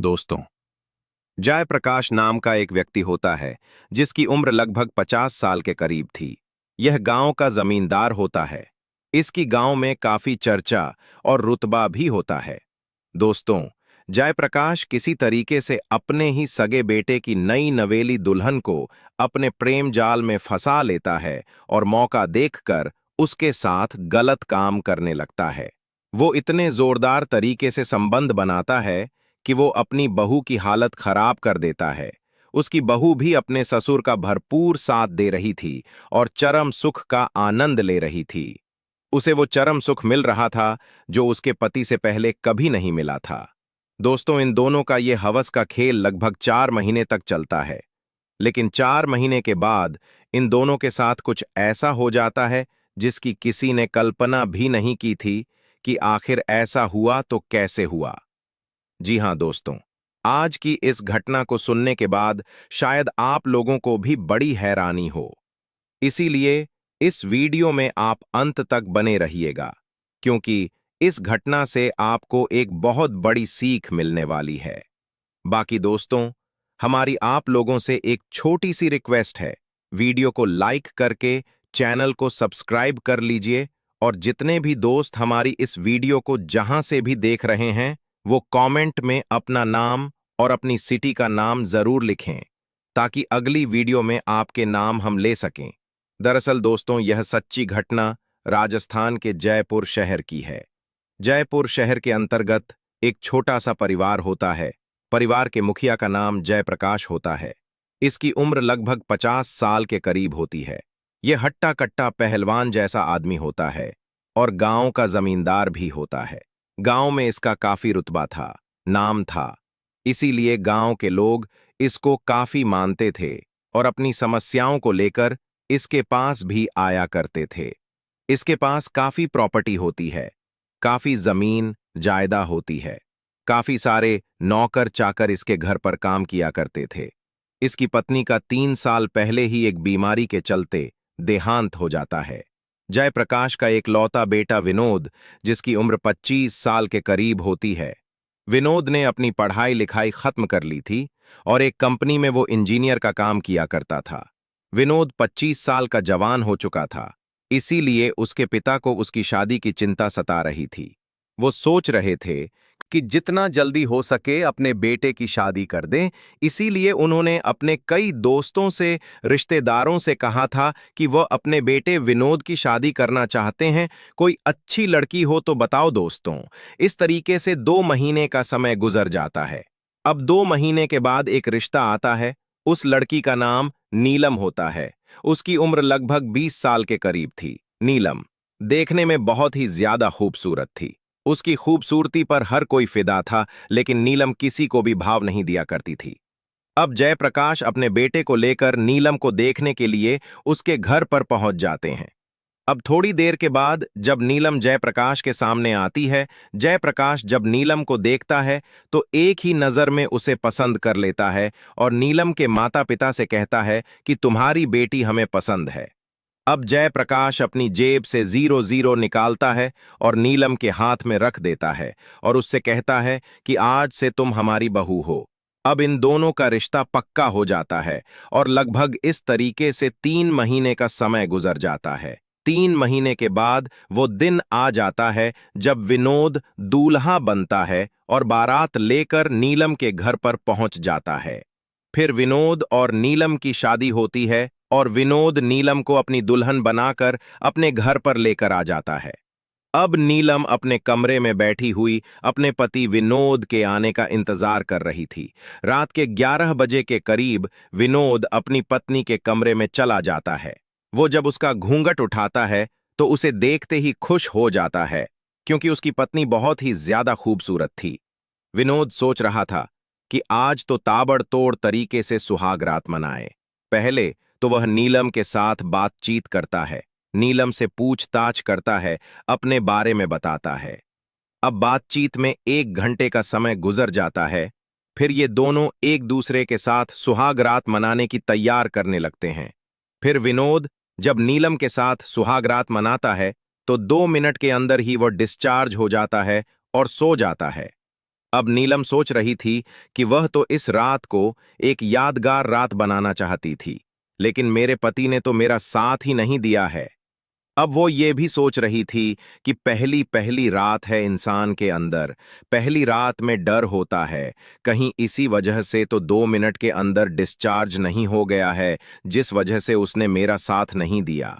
दोस्तों, जयप्रकाश नाम का एक व्यक्ति होता है जिसकी उम्र लगभग 50 साल के करीब थी। यह गांव का जमींदार होता है। इसकी गांव में काफी चर्चा और रुतबा भी होता है। दोस्तों, जयप्रकाश किसी तरीके से अपने ही सगे बेटे की नई नवेली दुल्हन को अपने प्रेम जाल में फंसा लेता है और मौका देखकर उसके साथ गलत काम करने लगता है। वो इतने जोरदार तरीके से संबंध बनाता है कि वो अपनी बहू की हालत खराब कर देता है। उसकी बहू भी अपने ससुर का भरपूर साथ दे रही थी और चरम सुख का आनंद ले रही थी। उसे वो चरम सुख मिल रहा था जो उसके पति से पहले कभी नहीं मिला था। दोस्तों, इन दोनों का ये हवस का खेल लगभग 4 महीने तक चलता है। लेकिन 4 महीने के बाद इन दोनों के साथ कुछ ऐसा हो जाता है जिसकी किसी ने कल्पना भी नहीं की थी कि आखिर ऐसा हुआ तो कैसे हुआ। जी हां दोस्तों, आज की इस घटना को सुनने के बाद शायद आप लोगों को भी बड़ी हैरानी हो। इसीलिए इस वीडियो में आप अंत तक बने रहिएगा, क्योंकि इस घटना से आपको एक बहुत बड़ी सीख मिलने वाली है। बाकी दोस्तों, हमारी आप लोगों से एक छोटी सी रिक्वेस्ट है। वीडियो को लाइक करके चैनल को सब्सक्राइब कर लीजिए और जितने भी दोस्त हमारी इस वीडियो को जहां से भी देख रहे हैं, वो कमेंट में अपना नाम और अपनी सिटी का नाम जरूर लिखें, ताकि अगली वीडियो में आपके नाम हम ले सकें। दरअसल दोस्तों, यह सच्ची घटना राजस्थान के जयपुर शहर की है। जयपुर शहर के अंतर्गत एक छोटा सा परिवार होता है। परिवार के मुखिया का नाम जयप्रकाश होता है। इसकी उम्र लगभग 50 साल के करीब होती है। यह हट्टा कट्टा पहलवान जैसा आदमी होता है और गांव का जमींदार भी होता है। गांव में इसका काफी रुतबा था, नाम था। इसीलिए गांव के लोग इसको काफी मानते थे और अपनी समस्याओं को लेकर इसके पास भी आया करते थे। इसके पास काफी प्रॉपर्टी होती है, काफी जमीन जायदा होती है। काफी सारे नौकर चाकर इसके घर पर काम किया करते थे। इसकी पत्नी का 3 साल पहले ही एक बीमारी के चलते देहांत हो जाता है। जयप्रकाश का एक लौता बेटा विनोद, जिसकी उम्र 25 साल के करीब होती है। विनोद ने अपनी पढ़ाई लिखाई खत्म कर ली थी और एक कंपनी में वो इंजीनियर का काम किया करता था। विनोद 25 साल का जवान हो चुका था, इसीलिए उसके पिता को उसकी शादी की चिंता सता रही थी। वो सोच रहे थे कि जितना जल्दी हो सके अपने बेटे की शादी कर दें। इसीलिए उन्होंने अपने कई दोस्तों से, रिश्तेदारों से कहा था कि वह अपने बेटे विनोद की शादी करना चाहते हैं। कोई अच्छी लड़की हो तो बताओ दोस्तों। इस तरीके से 2 महीने का समय गुजर जाता है। अब 2 महीने के बाद एक रिश्ता आता है। उस लड़की का नाम नीलम होता है। उसकी उम्र लगभग 20 साल के करीब थी। नीलम देखने में बहुत ही ज्यादा खूबसूरत थी। उसकी खूबसूरती पर हर कोई फिदा था, लेकिन नीलम किसी को भी भाव नहीं दिया करती थी। अब जयप्रकाश अपने बेटे को लेकर नीलम को देखने के लिए उसके घर पर पहुंच जाते हैं। अब थोड़ी देर के बाद जब नीलम जयप्रकाश के सामने आती है, जयप्रकाश जब नीलम को देखता है तो एक ही नजर में उसे पसंद कर लेता है और नीलम के माता पिता से कहता है कि तुम्हारी बेटी हमें पसंद है। अब जयप्रकाश अपनी जेब से 0-0 निकालता है और नीलम के हाथ में रख देता है और उससे कहता है कि आज से तुम हमारी बहू हो। अब इन दोनों का रिश्ता पक्का हो जाता है और लगभग इस तरीके से 3 महीने का समय गुजर जाता है। 3 महीने के बाद वो दिन आ जाता है जब विनोद दूल्हा बनता है और बारात लेकर नीलम के घर पर पहुंच जाता है। फिर विनोद और नीलम की शादी होती है और विनोद नीलम को अपनी दुल्हन बनाकर अपने घर पर लेकर आ जाता है। अब नीलम अपने कमरे में बैठी हुई अपने पति विनोद के आने का इंतजार कर रही थी। रात के 11 बजे के करीब विनोद अपनी पत्नी के कमरे में चला जाता है। वो जब उसका घूंघट उठाता है तो उसे देखते ही खुश हो जाता है, क्योंकि उसकी पत्नी बहुत ही ज्यादा खूबसूरत थी। विनोद सोच रहा था कि आज तो ताबड़तोड़ तरीके से सुहाग रात मनाए। पहले तो वह नीलम के साथ बातचीत करता है, नीलम से पूछताछ करता है, अपने बारे में बताता है। अब बातचीत में 1 घंटे का समय गुजर जाता है। फिर ये दोनों एक दूसरे के साथ सुहाग रात मनाने की तैयार करने लगते हैं। फिर विनोद जब नीलम के साथ सुहाग रात मनाता है तो 2 मिनट के अंदर ही वह डिस्चार्ज हो जाता है और सो जाता है। अब नीलम सोच रही थी कि वह तो इस रात को एक यादगार रात बनाना चाहती थी, लेकिन मेरे पति ने तो मेरा साथ ही नहीं दिया है। अब वो ये भी सोच रही थी कि पहली पहली रात है इंसान के अंदर, पहली रात में डर होता है, कहीं इसी वजह से तो 2 मिनट के अंदर डिस्चार्ज नहीं हो गया है, जिस वजह से उसने मेरा साथ नहीं दिया।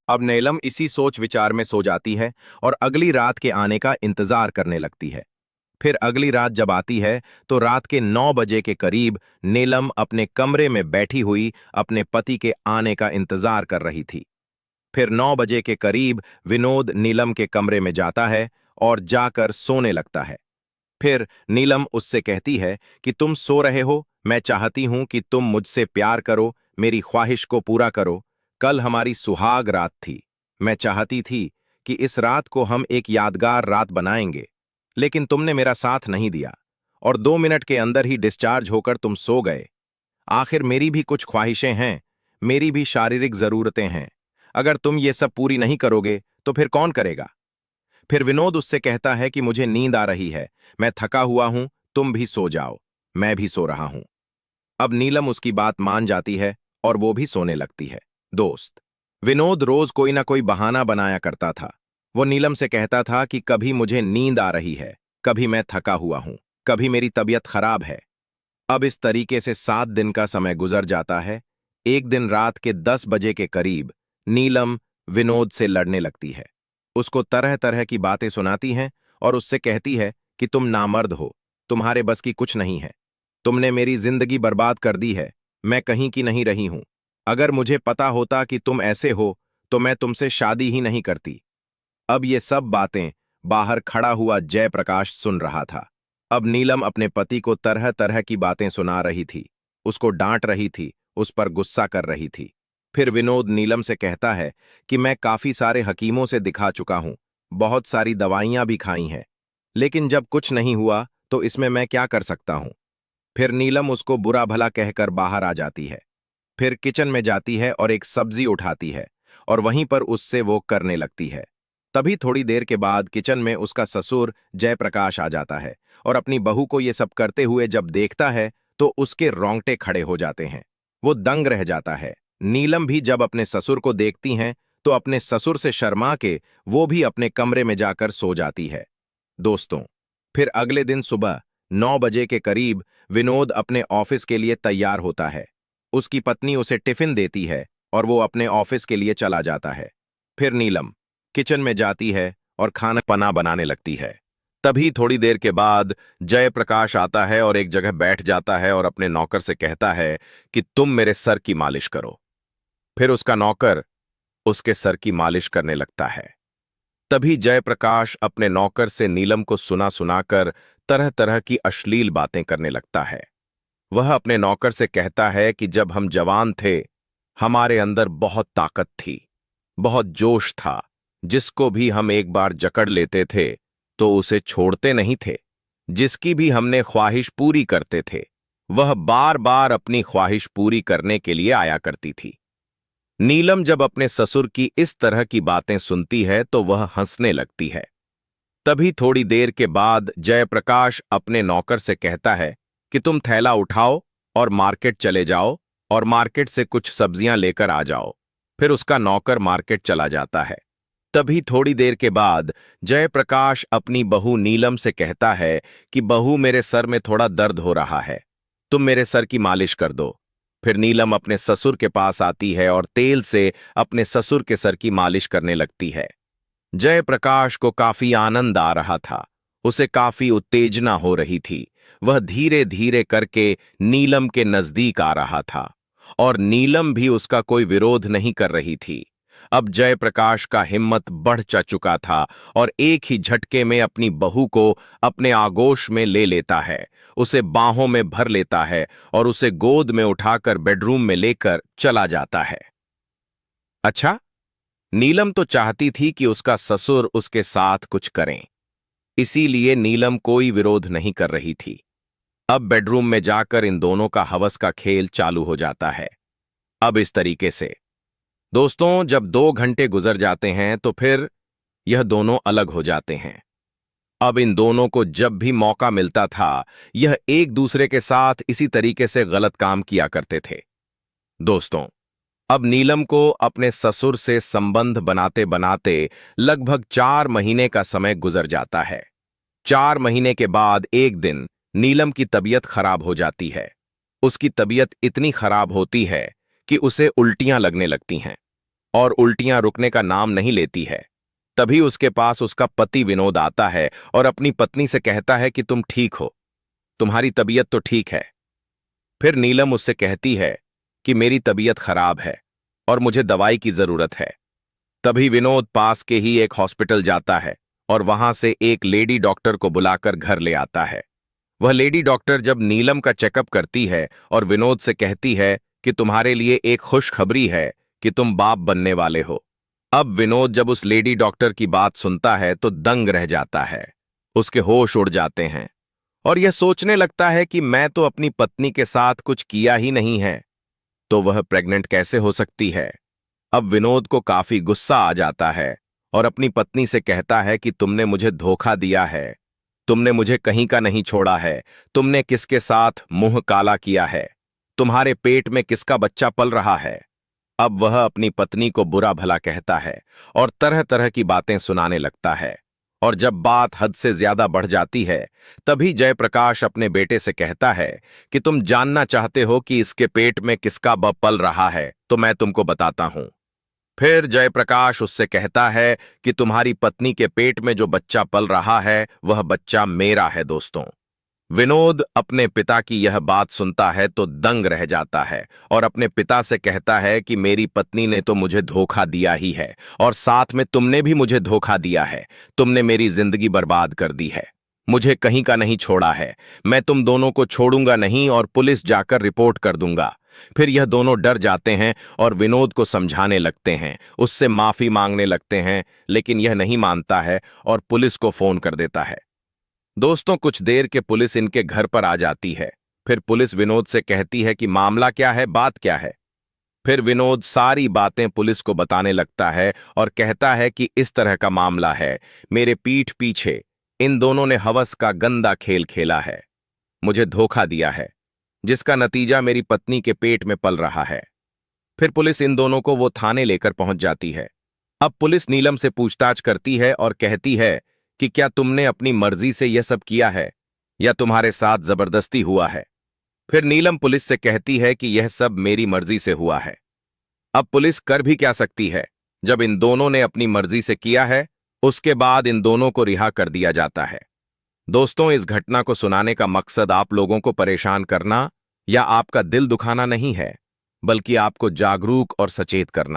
अब नीलम इसी सोच विचार में सो जाती है और अगली रात के आने का इंतजार करने लगती है। फिर अगली रात जब आती है तो रात के 9 बजे के करीब नीलम अपने कमरे में बैठी हुई अपने पति के आने का इंतजार कर रही थी। फिर 9 बजे के करीब विनोद नीलम के कमरे में जाता है और जाकर सोने लगता है। फिर नीलम उससे कहती है कि तुम सो रहे हो, मैं चाहती हूं कि तुम मुझसे प्यार करो, मेरी ख्वाहिश को पूरा करो। कल हमारी सुहाग रात थी, मैं चाहती थी कि इस रात को हम एक यादगार रात बनाएंगे, लेकिन तुमने मेरा साथ नहीं दिया और 2 मिनट के अंदर ही डिस्चार्ज होकर तुम सो गए। आखिर मेरी भी कुछ ख्वाहिशें हैं, मेरी भी शारीरिक जरूरतें हैं। अगर तुम ये सब पूरी नहीं करोगे तो फिर कौन करेगा? फिर विनोद उससे कहता है कि मुझे नींद आ रही है, मैं थका हुआ हूं, तुम भी सो जाओ, मैं भी सो रहा हूं। अब नीलम उसकी बात मान जाती है और वो भी सोने लगती है। दोस्त, विनोद रोज कोई ना कोई बहाना बनाया करता था। वो नीलम से कहता था कि कभी मुझे नींद आ रही है, कभी मैं थका हुआ हूं, कभी मेरी तबीयत खराब है। अब इस तरीके से 7 दिन का समय गुजर जाता है। एक दिन रात के 10 बजे के करीब नीलम विनोद से लड़ने लगती है। उसको तरह तरह की बातें सुनाती हैं और उससे कहती है कि तुम नामर्द हो, तुम्हारे बस की कुछ नहीं है, तुमने मेरी जिंदगी बर्बाद कर दी है, मैं कहीं की नहीं रही हूं। अगर मुझे पता होता कि तुम ऐसे हो तो मैं तुमसे शादी ही नहीं करती। अब ये सब बातें बाहर खड़ा हुआ जयप्रकाश सुन रहा था। अब नीलम अपने पति को तरह तरह की बातें सुना रही थी, उसको डांट रही थी, उस पर गुस्सा कर रही थी। फिर विनोद नीलम से कहता है कि मैं काफी सारे हकीमों से दिखा चुका हूं, बहुत सारी दवाइयां भी खाई हैं, लेकिन जब कुछ नहीं हुआ तो इसमें मैं क्या कर सकता हूं। फिर नीलम उसको बुरा भला कहकर बाहर आ जाती है। फिर किचन में जाती है और एक सब्जी उठाती है और वहीं पर उससे वो करने लगती है। तभी थोड़ी देर के बाद किचन में उसका ससुर जयप्रकाश आ जाता है और अपनी बहू को ये सब करते हुए जब देखता है तो उसके रोंगटे खड़े हो जाते हैं, वो दंग रह जाता है। नीलम भी जब अपने ससुर को देखती हैं तो अपने ससुर से शर्मा के वो भी अपने कमरे में जाकर सो जाती है। दोस्तों, फिर अगले दिन सुबह 9 बजे के करीब विनोद अपने ऑफिस के लिए तैयार होता है। उसकी पत्नी उसे टिफिन देती है और वो अपने ऑफिस के लिए चला जाता है। फिर नीलम किचन में जाती है और खाना पना बनाने लगती है। तभी थोड़ी देर के बाद जयप्रकाश आता है और एक जगह बैठ जाता है और अपने नौकर से कहता है कि तुम मेरे सर की मालिश करो। फिर उसका नौकर उसके सर की मालिश करने लगता है। तभी जयप्रकाश अपने नौकर से नीलम को सुना सुनाकर तरह तरह की अश्लील बातें करने लगता है। वह अपने नौकर से कहता है कि जब हम जवान थे, हमारे अंदर बहुत ताकत थी, बहुत जोश था, जिसको भी हम एक बार जकड़ लेते थे तो उसे छोड़ते नहीं थे। जिसकी भी हमने ख्वाहिश पूरी करते थे, वह बार बार अपनी ख्वाहिश पूरी करने के लिए आया करती थी। नीलम जब अपने ससुर की इस तरह की बातें सुनती है तो वह हंसने लगती है। तभी थोड़ी देर के बाद जयप्रकाश अपने नौकर से कहता है कि तुम थैला उठाओ और मार्केट चले जाओ और मार्केट से कुछ सब्जियां लेकर आ जाओ। फिर उसका नौकर मार्केट चला जाता है। तभी थोड़ी देर के बाद जयप्रकाश अपनी बहू नीलम से कहता है कि बहू, मेरे सर में थोड़ा दर्द हो रहा है, तुम मेरे सर की मालिश कर दो। फिर नीलम अपने ससुर के पास आती है और तेल से अपने ससुर के सर की मालिश करने लगती है। जयप्रकाश को काफी आनंद आ रहा था, उसे काफी उत्तेजना हो रही थी। वह धीरे धीरे करके नीलम के नजदीक आ रहा था और नीलम भी उसका कोई विरोध नहीं कर रही थी। अब जयप्रकाश का हिम्मत बढ़ चुका था और एक ही झटके में अपनी बहू को अपने आगोश में ले लेता है, उसे बाहों में भर लेता है और उसे गोद में उठाकर बेडरूम में लेकर चला जाता है। अच्छा, नीलम तो चाहती थी कि उसका ससुर उसके साथ कुछ करें, इसीलिए नीलम कोई विरोध नहीं कर रही थी। अब बेडरूम में जाकर इन दोनों का हवस का खेल चालू हो जाता है। अब इस तरीके से दोस्तों, जब 2 घंटे गुजर जाते हैं तो फिर यह दोनों अलग हो जाते हैं। अब इन दोनों को जब भी मौका मिलता था, यह एक दूसरे के साथ इसी तरीके से गलत काम किया करते थे। दोस्तों, अब नीलम को अपने ससुर से संबंध बनाते बनाते लगभग 4 महीने का समय गुजर जाता है। 4 महीने के बाद एक दिन नीलम की तबीयत खराब हो जाती है। उसकी तबीयत इतनी खराब होती है कि उसे उल्टियां लगने लगती हैं और उल्टियां रुकने का नाम नहीं लेती है। तभी उसके पास उसका पति विनोद आता है और अपनी पत्नी से कहता है कि तुम ठीक हो, तुम्हारी तबीयत तो ठीक है। फिर नीलम उससे कहती है कि मेरी तबीयत खराब है और मुझे दवाई की जरूरत है। तभी विनोद पास के ही एक हॉस्पिटल जाता है और वहां से एक लेडी डॉक्टर को बुलाकर घर ले आता है। वह लेडी डॉक्टर जब नीलम का चेकअप करती है और विनोद से कहती है कि तुम्हारे लिए एक खुशखबरी है कि तुम बाप बनने वाले हो। अब विनोद जब उस लेडी डॉक्टर की बात सुनता है तो दंग रह जाता है। उसके होश उड़ जाते हैं और यह सोचने लगता है कि मैं तो अपनी पत्नी के साथ कुछ किया ही नहीं है, तो वह प्रेग्नेंट कैसे हो सकती है। अब विनोद को काफी गुस्सा आ जाता है और अपनी पत्नी से कहता है कि तुमने मुझे धोखा दिया है, तुमने मुझे कहीं का नहीं छोड़ा है, तुमने किसके साथ मुंह काला किया है, तुम्हारे पेट में किसका बच्चा पल रहा है। अब वह अपनी पत्नी को बुरा भला कहता है और तरह तरह की बातें सुनाने लगता है। और जब बात हद से ज्यादा बढ़ जाती है, तभी जयप्रकाश अपने बेटे से कहता है कि तुम जानना चाहते हो कि इसके पेट में किसका बब पल रहा है, तो मैं तुमको बताता हूं। फिर जयप्रकाश उससे कहता है कि तुम्हारी पत्नी के पेट में जो बच्चा पल रहा है वह बच्चा मेरा है। दोस्तों, विनोद अपने पिता की यह बात सुनता है तो दंग रह जाता है और अपने पिता से कहता है कि मेरी पत्नी ने तो मुझे धोखा दिया ही है और साथ में तुमने भी मुझे धोखा दिया है। तुमने मेरी जिंदगी बर्बाद कर दी है, मुझे कहीं का नहीं छोड़ा है। मैं तुम दोनों को छोड़ूंगा नहीं और पुलिस जाकर रिपोर्ट कर दूंगा। फिर यह दोनों डर जाते हैं और विनोद को समझाने लगते हैं, उससे माफी मांगने लगते हैं, लेकिन यह नहीं मानता है और पुलिस को फोन कर देता है। दोस्तों, कुछ देर के पुलिस इनके घर पर आ जाती है। फिर पुलिस विनोद से कहती है कि मामला क्या है, बात क्या है। फिर विनोद सारी बातें पुलिस को बताने लगता है और कहता है कि इस तरह का मामला है, मेरे पीठ पीछे इन दोनों ने हवस का गंदा खेल खेला है, मुझे धोखा दिया है, जिसका नतीजा मेरी पत्नी के पेट में पल रहा है। फिर पुलिस इन दोनों को वो थाने लेकर पहुंच जाती है। अब पुलिस नीलम से पूछताछ करती है और कहती है कि क्या तुमने अपनी मर्जी से यह सब किया है या तुम्हारे साथ जबरदस्ती हुआ है। फिर नीलम पुलिस से कहती है कि यह सब मेरी मर्जी से हुआ है। अब पुलिस कर भी क्या सकती है, जब इन दोनों ने अपनी मर्जी से किया है। उसके बाद इन दोनों को रिहा कर दिया जाता है। दोस्तों, इस घटना को सुनाने का मकसद आप लोगों को परेशान करना या आपका दिल दुखाना नहीं है, बल्कि आपको जागरूक और सचेत करना